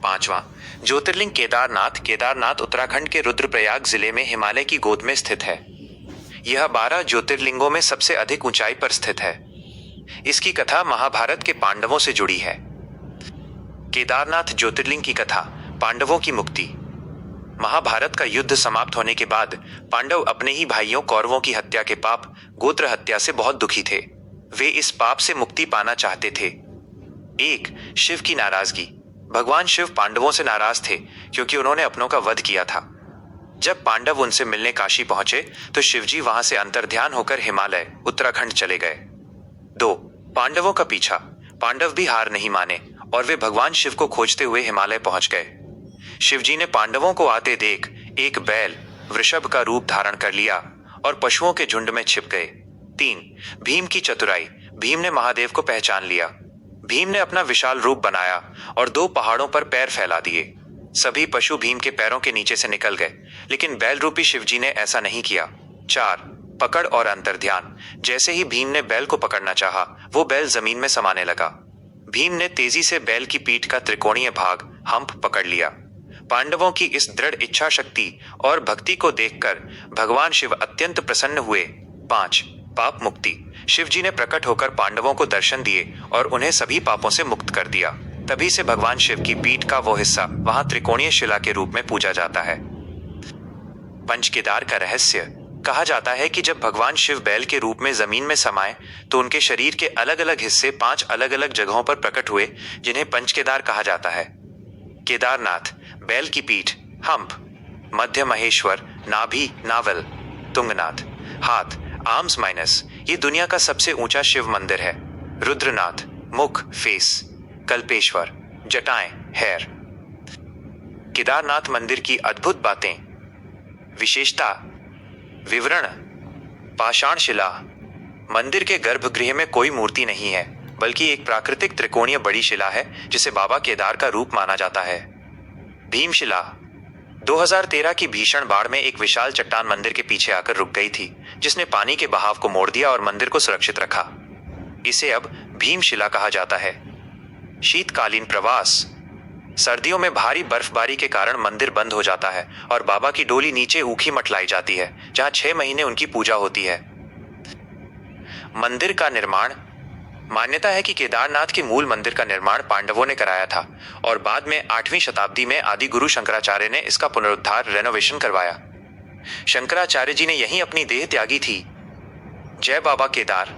पांचवा ज्योतिर्लिंग केदारनाथ। केदारनाथ उत्तराखंड के रुद्रप्रयाग जिले में हिमालय की गोद में स्थित है। यह 12 ज्योतिर्लिंगों में सबसे अधिक ऊंचाई पर स्थित है। इसकी कथा महाभारत के पांडवों से जुड़ी है। केदारनाथ ज्योतिर्लिंग की कथा, पांडवों की मुक्ति। महाभारत का युद्ध समाप्त होने के बाद पांडव अपने ही भाइयों कौरवों की हत्या के पाप, गोत्र हत्या से बहुत दुखी थे। वे इस पाप से मुक्ति पाना चाहते थे। 1. शिव की नाराजगी। भगवान शिव पांडवों से नाराज थे क्योंकि उन्होंने अपनों का वध किया था। जब पांडव उनसे मिलने काशी पहुंचे तो शिवजी वहां से अंतर्ध्यान होकर हिमालय, उत्तराखंड चले गए। 2. पांडवों का पीछा। पांडव भी हार नहीं माने और वे भगवान शिव को खोजते हुए हिमालय पहुंच गए। शिवजी ने पांडवों को आते देख एक बैल, वृषभ का रूप धारण कर लिया और पशुओं के झुंड में छिप गए। 3. भीम की चतुराई। भीम ने महादेव को पहचान लिया। भीम ने अपना विशाल रूप बनाया और 2 पहाड़ों पर पैर फैला दिए। सभी पशु भीम के पैरों के नीचे से निकल गए, लेकिन बैल रूपी शिवजी ने ऐसा नहीं किया। 4. पकड़ और अंतर्ध्यान। जैसे ही भीम ने बैल को पकड़ना चाहा, वो बैल जमीन में समाने लगा। भीम ने तेजी से बैल की पीठ का त्रिकोणीय भाग, हम्प, पकड़ लिया। पांडवों की इस दृढ़ इच्छा शक्ति और भक्ति को देखकर भगवान शिव अत्यंत प्रसन्न हुए। 5. पाप मुक्ति। शिवजी ने प्रकट होकर पांडवों को दर्शन दिए और उन्हें सभी पापों से मुक्त कर दिया। तभी से भगवान शिव की पीठ का वो हिस्सा वहां त्रिकोणीय शिला के रूप में पूजा जाता है। पंचकेदार का रहस्य। कहा जाता है कि जब भगवान शिव बैल के रूप में जमीन में समाये तो उनके शरीर के अलग अलग हिस्से 5 अलग अलग जगहों पर प्रकट हुए, जिन्हें पंचकेदार कहा जाता है। केदारनाथ, बैल की पीठ, हम्प, मध्य महेश्वर, नाभि, नावल, तुंगनाथ, हाथ, आर्म्स माइनस, ये दुनिया का सबसे ऊंचा शिव मंदिर है। रुद्रनाथ, मुख, फेस, कल्पेश्वर, जटाएं, हेयर। केदारनाथ मंदिर की अद्भुत बातें, विशेषता, विवरण। पाषाण शिला। मंदिर के गर्भगृह में कोई मूर्ति नहीं है, बल्कि एक प्राकृतिक त्रिकोणीय बड़ी शिला है जिसे बाबा केदार का रूप माना जाता है। भीमशिला। 2013 की भीषण बाढ़ में एक विशाल चट्टान मंदिर के पीछे आकर रुक गई थी, जिसने पानी के बहाव को मोड़ दिया और मंदिर को सुरक्षित रखा। इसे अब भीमशिला कहा जाता है। शीतकालीन प्रवास। सर्दियों में भारी बर्फबारी के कारण मंदिर बंद हो जाता है और बाबा की डोली नीचे ऊखी मठ लाई जाती है, जहां 6 महीने उनकी पूजा होती है। मंदिर का निर्माण। मान्यता है कि केदारनाथ के मूल मंदिर का निर्माण पांडवों ने कराया था और बाद में 8वीं शताब्दी में आदि गुरु शंकराचार्य ने इसका पुनरुद्धार, रेनोवेशन करवाया। शंकराचार्य जी ने यहीं अपनी देह त्यागी थी। जय बाबा केदार।